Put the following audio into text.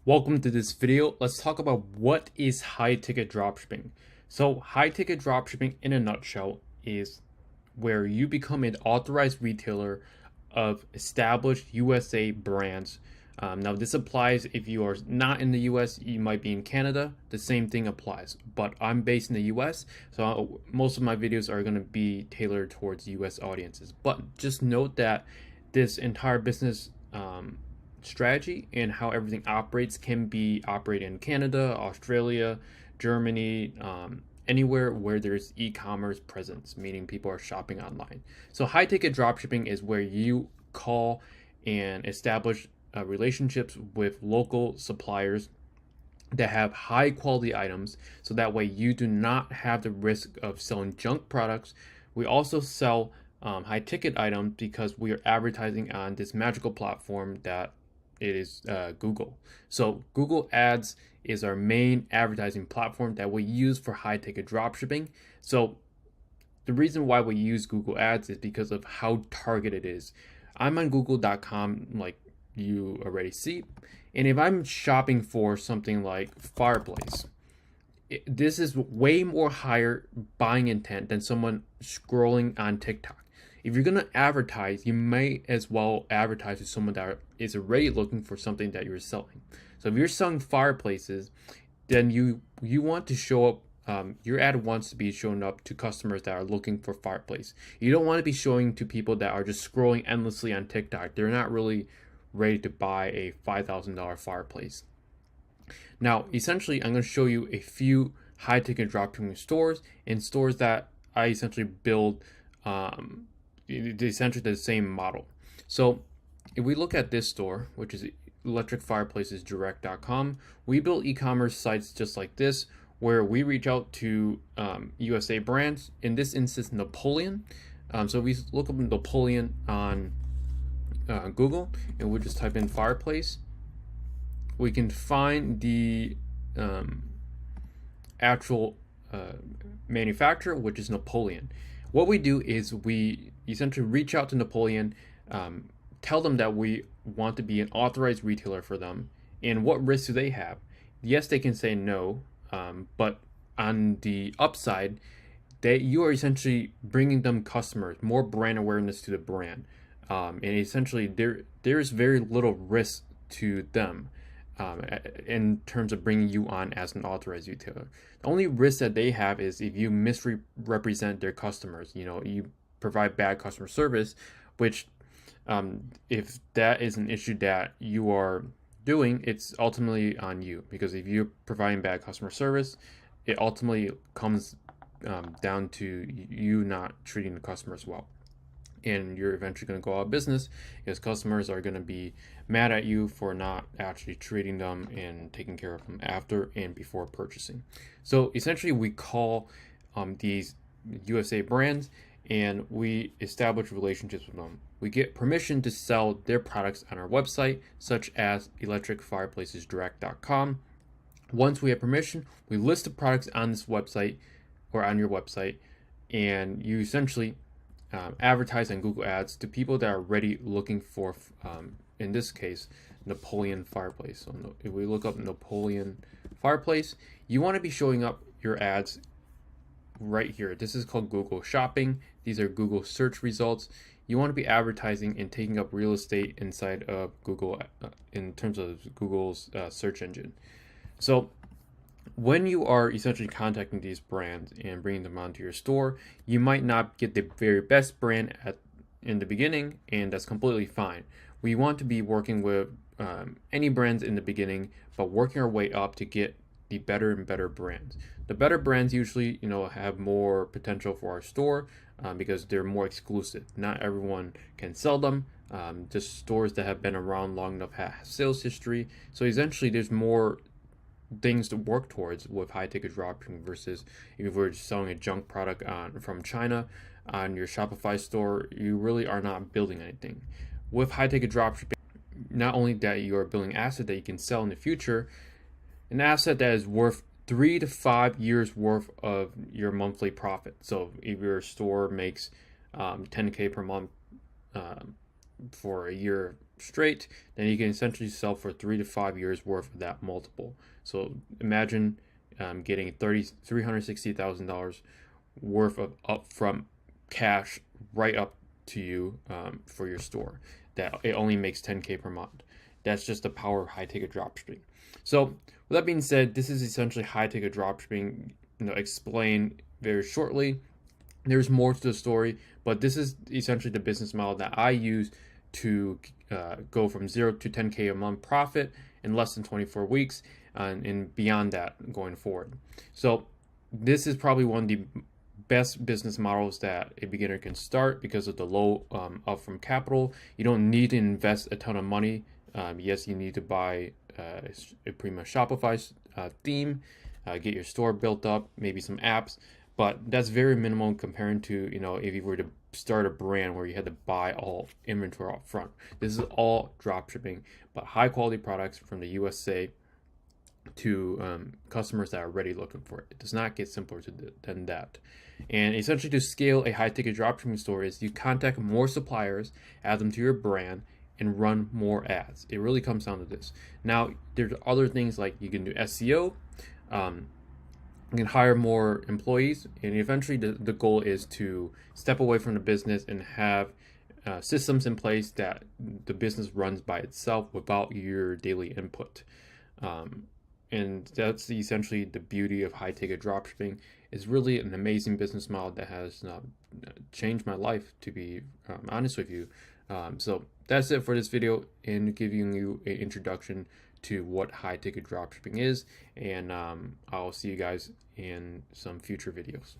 Welcome to this video. Let's talk about what is high ticket dropshipping. So high ticket dropshipping in a nutshell is where you become an authorized retailer of established USA brands. Now this applies if you are not in the US, you might be in Canada, the same thing applies. But I'm based in the US, so most of my videos are going to be tailored towards US audiences. But just note that this entire business strategy and how everything operates can be operated in Canada, Australia, Germany, anywhere where there's e-commerce presence, meaning people are shopping online. So high ticket dropshipping is where you call and establish relationships with local suppliers that have high quality items, so that way you do not have the risk of selling junk products. We also sell high ticket items because we are advertising on this magical platform that it is Google. So Google Ads is our main advertising platform that we use for high ticket dropshipping. So the reason why we use Google Ads is because of how targeted it is. I'm on google.com, like you already see, and if I'm shopping for something like fireplace, this is way more higher buying intent than someone scrolling on TikTok. If you're gonna advertise, you may as well advertise to someone that is already looking for something that you're selling. So if you're selling fireplaces, then you want to show up. Your ad wants to be showing up to customers that are looking for fireplace. You don't want to be showing to people that are just scrolling endlessly on TikTok. They're not really ready to buy a $5,000 fireplace. Now, essentially, I'm going to show you a few high ticket dropshipping stores and stores that I essentially build essentially the same model. So if we look at this store, which is electricfireplacesdirect.com, we build e-commerce sites just like this, where we reach out to USA brands. In this instance, Napoleon. So we look up Napoleon on Google, and we just type in fireplace. We can find the actual manufacturer, which is Napoleon. What we do is we essentially reach out to Napoleon, tell them that we want to be an authorized retailer for them, and what risks do they have. Yes, they can say no, but on the upside, you are essentially bringing them customers, more brand awareness to the brand, and essentially there is very little risk to them. In terms of bringing you on as an authorized retailer, the only risk that they have is if you misrepresent their customers. You provide bad customer service, which if that is an issue that you are doing, it's ultimately on you, because if you're providing bad customer service, it ultimately comes down to you not treating the customers well, and you're eventually going to go out of business because customers are going to be mad at you for not actually treating them and taking care of them after and before purchasing. So essentially, we call these USA brands and we establish relationships with them. We get permission to sell their products on our website, such as electricfireplacesdirect.com. Once we have permission, we list the products on this website or on your website, and you essentially advertise on Google Ads to people that are already looking for, in this case, Napoleon fireplace. So if we look up Napoleon fireplace, you want to be showing up your ads right here. This is called Google Shopping. These are Google search results. You want to be advertising and taking up real estate inside of Google in terms of Google's search engine. So when you are essentially contacting these brands and bringing them onto your store, you might not get the very best brand in the beginning, and that's completely fine. We want to be working with any brands in the beginning, but working our way up to get the better and better brands. The better brands usually, have more potential for our store because they're more exclusive. Not everyone can sell them. Just stores that have been around long enough have sales history. So essentially, there's more things to work towards with high ticket dropshipping versus if we're selling a junk product from China on your Shopify store. You really are not building anything. With high ticket dropshipping, not only that you are building an asset that you can sell in the future, an asset that is worth 3 to 5 years worth of your monthly profit. So if your store makes $10K per month for a year straight, then you can essentially sell for 3 to 5 years worth of that multiple. So imagine getting $360,000 worth of upfront cash right up to you for your store. That it only makes 10K per month. That's just the power of high ticket dropshipping. So with that being said, this is essentially high ticket dropshipping, explained very shortly. There's more to the story, but this is essentially the business model that I use to go from 0 to 10K a month profit in less than 24 weeks and beyond that going forward. So this is probably one of the best business models that a beginner can start because of the low upfront capital. You don't need to invest a ton of money. Yes, you need to buy a pretty much Shopify theme, get your store built up, maybe some apps, but that's very minimal compared to, if you were to start a brand where you had to buy all inventory up front. This is all drop shipping, but high quality products from the USA to customers that are already looking for it. It does not get simpler than that. And essentially, to scale a high ticket dropshipping store is you contact more suppliers, add them to your brand, and run more ads. It really comes down to this. Now, there's other things like you can do SEO, you can hire more employees, and eventually the goal is to step away from the business and have systems in place that the business runs by itself without your daily input. And that's essentially the beauty of high ticket dropshipping. It's really an amazing business model that has changed my life, to be honest with you. So that's it for this video, and giving you an introduction to what high ticket dropshipping is. And I'll see you guys in some future videos.